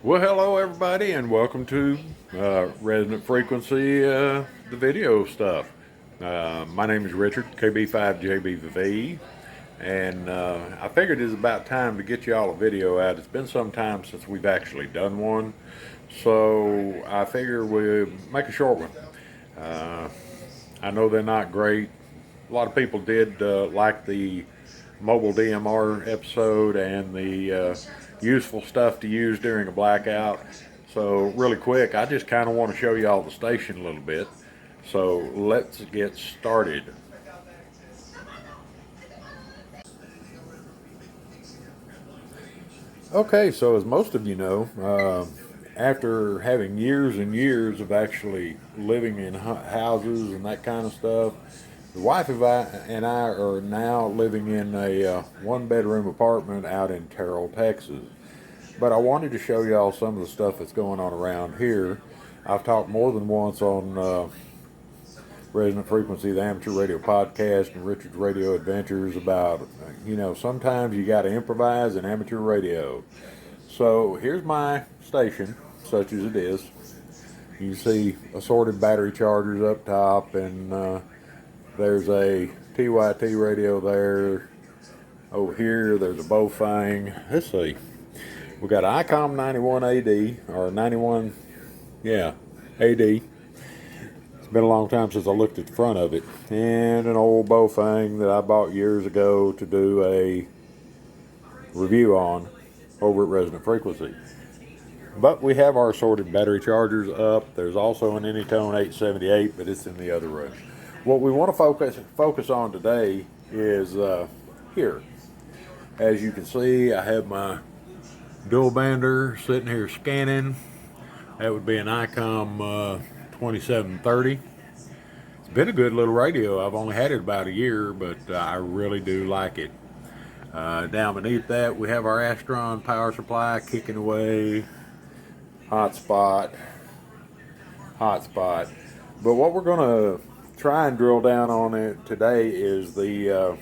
Well, hello everybody, and welcome to Resonant Frequency, the video stuff. My name is Richard, KB5JBV, and I figured it's about time to get you all a video out. It's been some time since we've actually done one, so I figure we'll make a short one. Uh, I know they're not great. A lot of people did like the mobile DMR episode and the useful stuff to use during a blackout. So, really quick, I just kind of want to show you all the station a little bit. So, let's get started. Okay, so as most of you know, after having years and years of actually living in houses and that kind of stuff, the wife and I are now living in a one-bedroom apartment out in Terrell, Texas. But I wanted to show y'all some of the stuff that's going on around here. I've talked more than once on Resonant Frequency, the amateur radio podcast, and Richard's Radio Adventures about, sometimes you got to improvise in amateur radio. So here's my station, such as it is. You see assorted battery chargers up top, and there's a TYT radio there. Over here, there's a Bofang. Let's see. We got ICOM 91 AD, or 91, yeah, AD. It's been a long time since I looked at the front of it. And an old Bofang that I bought years ago to do a review on over at Resonant Frequency. But we have our assorted battery chargers up. There's also an Anytone 878, but it's in the other room. What we want to focus on today is here. As you can see, I have my dual bander sitting here scanning. That would be an ICOM 2730. It's been a good little radio. I've only had it about a year, but I really do like it. Down beneath that, we have our Astron power supply kicking away. Hotspot. But what we're going to try and drill down on it today is the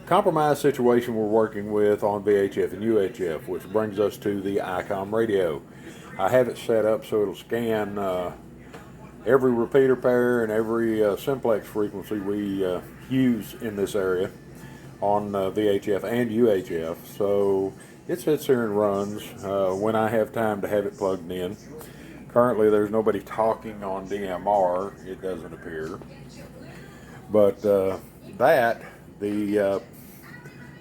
compromise situation we're working with on VHF and UHF, which brings us to the ICOM radio. I have it set up so it'll scan every repeater pair and every simplex frequency we use in this area on VHF and UHF. So it sits here and runs when I have time to have it plugged in. Currently there's nobody talking on DMR, it doesn't appear. But the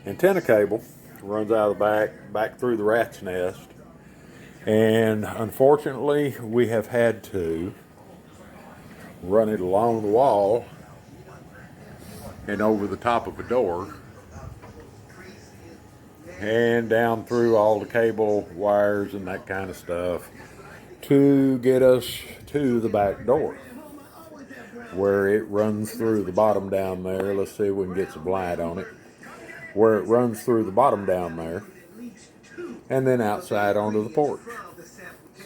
antenna cable runs out of the back through the rat's nest. And unfortunately, we have had to run it along the wall and over the top of a door and down through all the cable wires and that kind of stuff to get us to the back door, where it runs through the bottom down there. Let's see if we can get some light on it. Where it runs through the bottom down there and then outside onto the porch.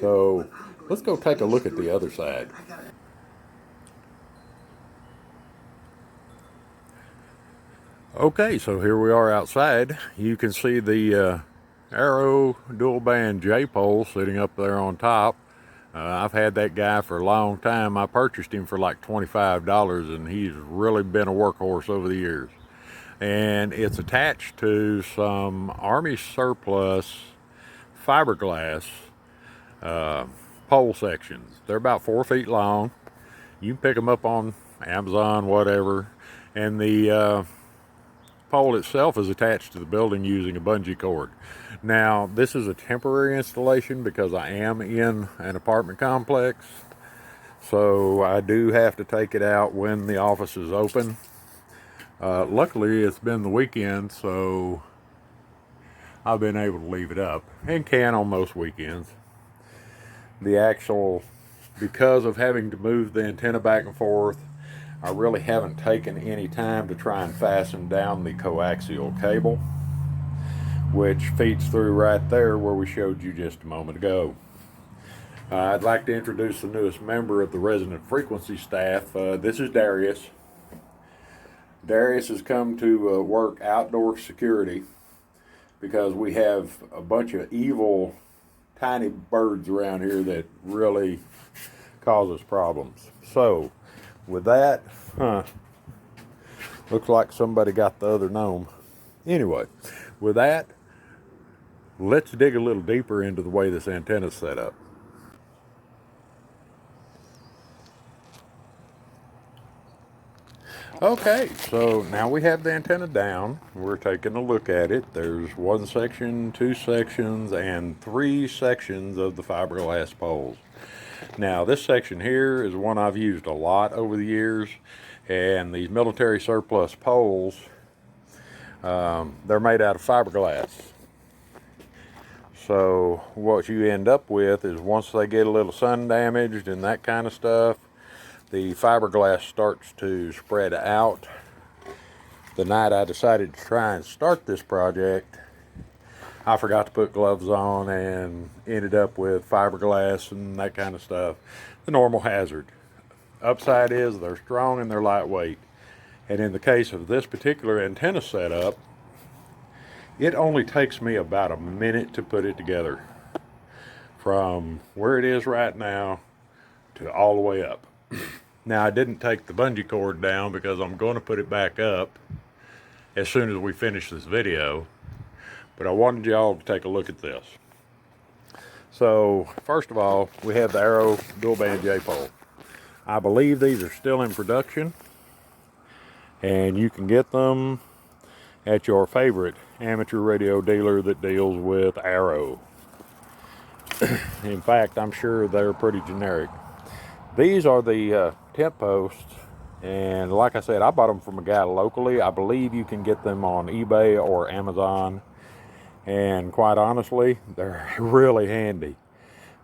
So let's go take a look at the other side. Okay, so here we are outside. You can see the Arrow dual band J pole sitting up there on top. I've had that guy for a long time. I purchased him for like $25, and he's really been a workhorse over the years. And it's attached to some Army surplus fiberglass pole sections. They're about 4 feet long. You can pick them up on Amazon, whatever. And the pole itself is attached to the building using a bungee cord. Now, this is a temporary installation because I am in an apartment complex, so I do have to take it out when the office is open. Luckily, it's been the weekend, so I've been able to leave it up, and can on most weekends. Because of having to move the antenna back and forth, I really haven't taken any time to try and fasten down the coaxial cable, which feeds through right there where we showed you just a moment ago. I'd like to introduce the newest member of the Resonant Frequency staff. This is Darius. Darius has come to work outdoor security because we have a bunch of evil tiny birds around here that really cause us problems. So, with that, looks like somebody got the other gnome. Anyway, with that, let's dig a little deeper into the way this antenna is set up. Okay, so now we have the antenna down. We're taking a look at it. There's one section, two sections, and three sections of the fiberglass poles. Now, this section here is one I've used a lot over the years, and these military surplus poles, they're made out of fiberglass. So what you end up with is once they get a little sun damaged and that kind of stuff, the fiberglass starts to spread out. The night I decided to try and start this project, I forgot to put gloves on and ended up with fiberglass and that kind of stuff. The normal hazard. Upside is they're strong and they're lightweight. And in the case of this particular antenna setup, it only takes me about a minute to put it together. From where it is right now to all the way up. Now, I didn't take the bungee cord down because I'm going to put it back up as soon as we finish this video. But I wanted y'all to take a look at this. So, first of all, we have the Arrow dual band J-pole. I believe these are still in production. And you can get them at your favorite amateur radio dealer that deals with Arrow. In fact, I'm sure they're pretty generic. These are the tent posts, and like I said, I bought them from a guy locally. I believe you can get them on eBay or Amazon, and quite honestly, they're really handy,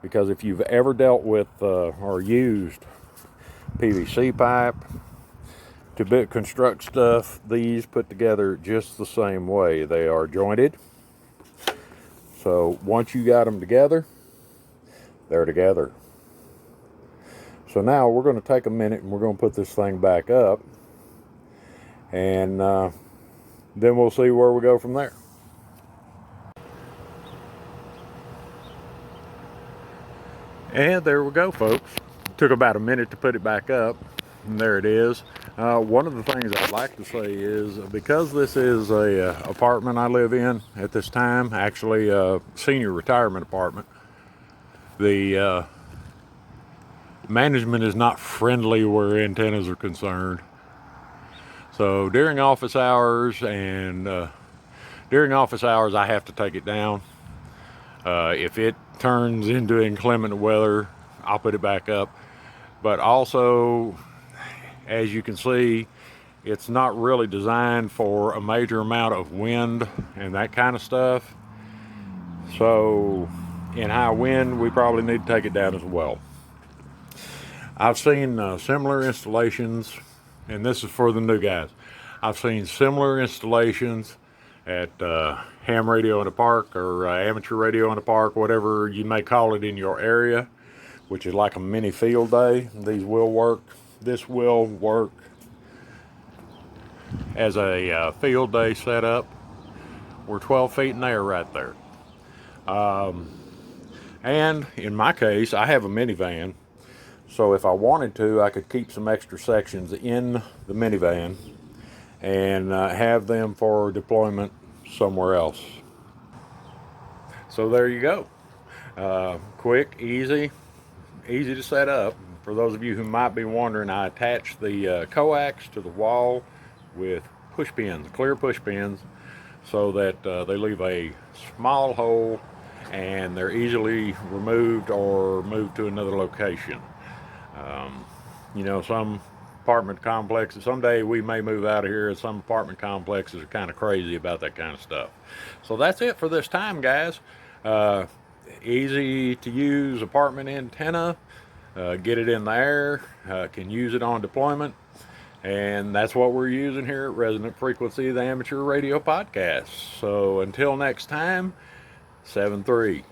because if you've ever dealt with or used PVC pipe to construct stuff, these put together just the same way. They are jointed, so once you got them together, they're together. So now we're going to take a minute and we're going to put this thing back up, and then we'll see where we go from there. And there we go, folks. Took about a minute to put it back up, and there it is. One of the things I'd like to say is, because this is a apartment I live in at this time, actually a senior retirement apartment, the management is not friendly where antennas are concerned. So during office hours I have to take it down. If it turns into inclement weather, I'll put it back up. But also, as you can see, it's not really designed for a major amount of wind and that kind of stuff. So in high wind, we probably need to take it down as well. I've seen similar installations, and this is for the new guys. I've seen similar installations at ham radio in a park, or amateur radio in a park, whatever you may call it in your area, which is like a mini field day. These will work. This will work as a field day setup. We're 12 feet in the air right there. And in my case, I have a minivan. So if I wanted to, I could keep some extra sections in the minivan and have them for deployment somewhere else. So there you go. Quick, easy to set up. For those of you who might be wondering, I attached the coax to the wall with push pins, clear push pins, so that they leave a small hole and they're easily removed or moved to another location. You know, some apartment complexes, someday we may move out of here, and some apartment complexes are kind of crazy about that kind of stuff. So that's it for this time, guys. Easy to use apartment antenna, get it in the air, can use it on deployment, and that's what we're using here at Resonant Frequency, the Amateur Radio Podcast. So until next time, 7-3.